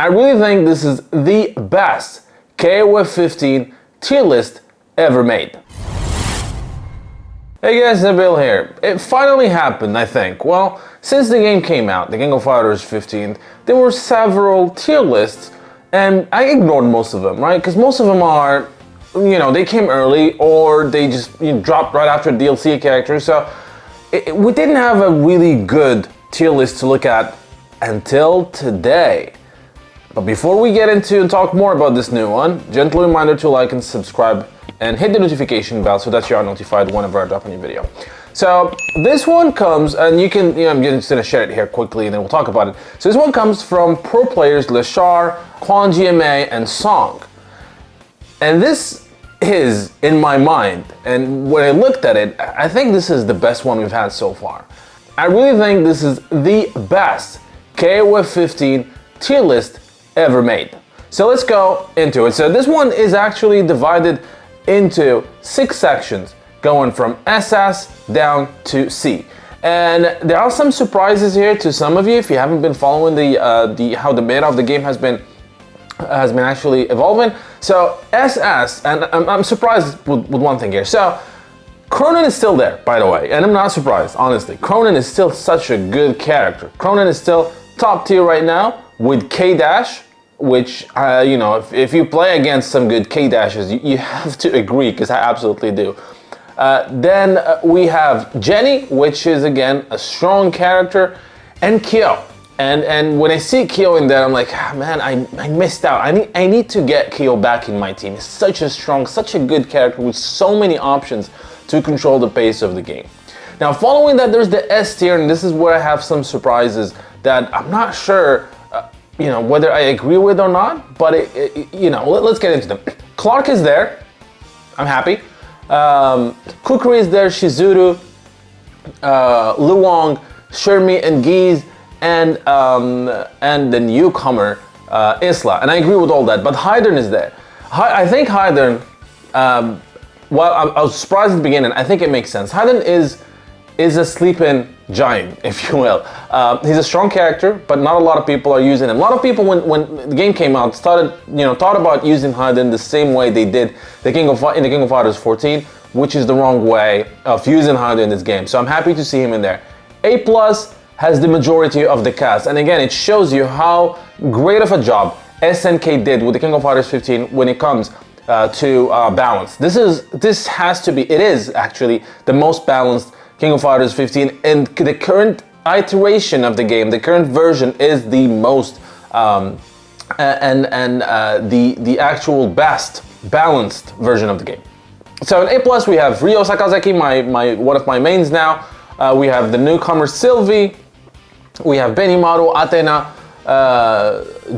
I really think this is the best KOFXV tier list ever made. Hey guys, Nabil here. It finally happened, I think. Well, since the game came out, the King of Fighters 15, there were several tier lists, and I ignored most of them, right? Because most of them are, they came early, or they just dropped right after DLC characters, so we didn't have a really good tier list to look at until today. But before we get into and talk more about this new one, gentle reminder to like and subscribe and hit the notification bell so that you are notified whenever I drop a new video. So this one comes, and you can, I'm just gonna share it here quickly and then we'll talk about it. So this one comes from pro players Leshar, Quan GMA, and Song. And this is, in my mind, and when I looked at it, I think this is the best one we've had so far. I really think this is the best KOFXV tier list ever made. So let's go into it. So this one is actually divided into 6 sections, going from SS down to C. And there are some surprises here to some of you if you haven't been following how the meta of the game has been actually evolving. So SS, and I'm surprised with one thing here. So Cronin is still there, by the way, and I'm not surprised, honestly. Cronin is still such a good character. Cronin is still top tier right now with K-Dash, which, if you play against some good K-Dashes, you have to agree, because I absolutely do. Then we have Jenny, which is, again, a strong character, and Kyo. And when I see Kyo in there, I'm like, man, I missed out. I need to get Kyo back in my team. He's such a strong, such a good character with so many options to control the pace of the game. Now, following that, there's the S tier, and this is where I have some surprises that I'm not sure, whether I agree with or not, but let's get into them. Clark is there. I'm happy. Kukri is there, Shizuru, Luong, Shermie, and Giz, and the newcomer, Isla. And I agree with all that, but Hydern is there. I think Hydern, well, I was surprised at the beginning. I think it makes sense. Hydern is a sleeping giant, if you will. He's a strong character, but not a lot of people are using him. A lot of people, when the game came out, thought about using Hydern the same way they did in the King of Fighters 14, which is the wrong way of using Hydern in this game. So I'm happy to see him in there. A+ has the majority of the cast, and again, it shows you how great of a job SNK did with the King of Fighters 15 when it comes to balance. It is actually the most balanced King of Fighters 15, and the current iteration of the game, the current version, is the most the actual best balanced version of the game. So in A+ we have Ryo Sakazaki, one of my mains now. We have the newcomer Sylvie. We have Benimaru, Athena,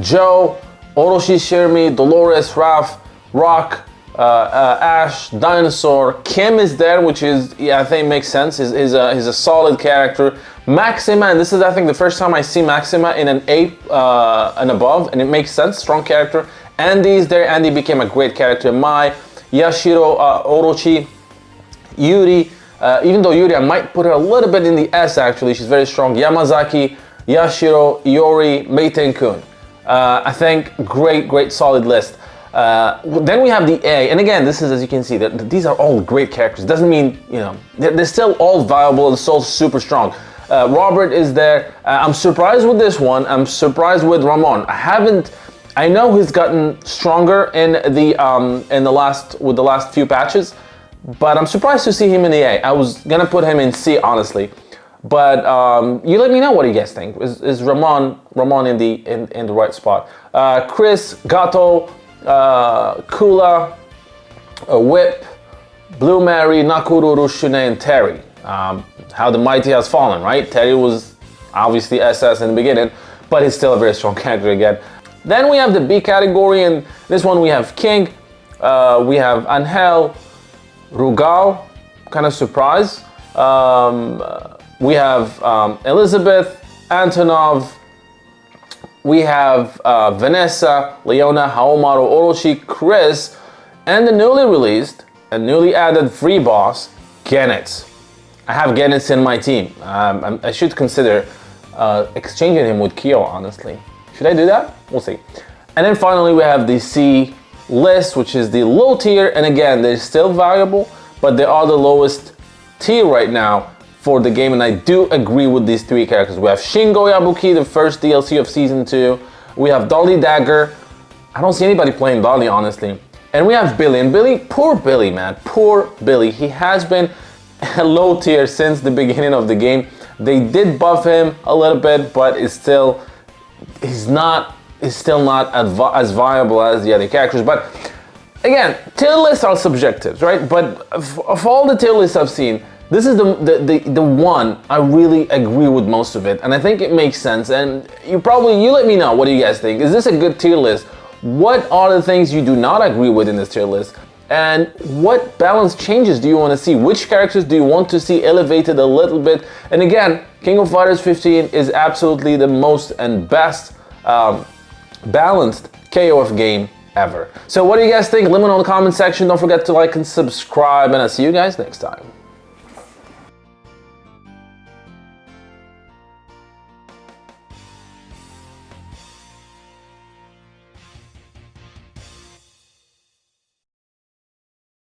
Joe, Orochi, Shermie, Dolores, Raph, Rock, Ash, Dinosaur. Kim is there, which is, I think makes sense. He's a solid character. Maxima, and this is, I think, the first time I see Maxima in an A and above, and it makes sense. Strong character. Andy is there. Andy became a great character. Mai, Yashiro, Orochi, Yuri. Even though Yuri, I might put her a little bit in the S, actually. She's very strong. Yamazaki, Yashiro, Iori, Meiten-kun. I think great solid list. Then we have the A, and again, this is, as you can see, that these are all great characters. Doesn't mean, they're still all viable and still super strong. Robert is there. I'm surprised with this one. I'm surprised with Ramon. I know he's gotten stronger in the last few patches, but I'm surprised to see him in the A. I was gonna put him in C, honestly, but you let me know what you guys think. Is Ramon in the right spot? Chris, Gato, Kula, Whip, Blue Mary, Nakururu, Shune, and Terry. How the mighty has fallen, right? Terry was obviously SS in the beginning, but he's still a very strong character again. Then we have the B category, and this one we have King, we have Angel, Rugal, kind of surprise. We have Elizabeth, Antonov, we have Vanessa, Leona, Haomaru, Orochi, Chris, and the newly released and newly added free boss, Genitz. I have Genitz in my team. I should consider exchanging him with Kyo, honestly. Should I do that? We'll see. And then finally we have the C list, which is the low tier, and again, they're still valuable, but they are the lowest tier right now for the game, and I do agree with these three characters. We have Shingo Yabuki, the first DLC of Season 2. We have Dolly Dagger. I don't see anybody playing Dolly, honestly. And we have Billy, and Billy, poor Billy, man, poor Billy. He has been a low tier since the beginning of the game. They did buff him a little bit, but he's still not as viable as the other characters. But again, tier lists are subjective, right? But of all the tier lists I've seen, this is the one I really agree with most of it, and I think it makes sense. And you let me know, what do you guys think? Is this a good tier list? What are the things you do not agree with in this tier list? And what balance changes do you want to see? Which characters do you want to see elevated a little bit? And again, King of Fighters 15 is absolutely the most and best balanced KOF game ever. So what do you guys think? Let me know in the comment section. Don't forget to like and subscribe, and I'll see you guys next time.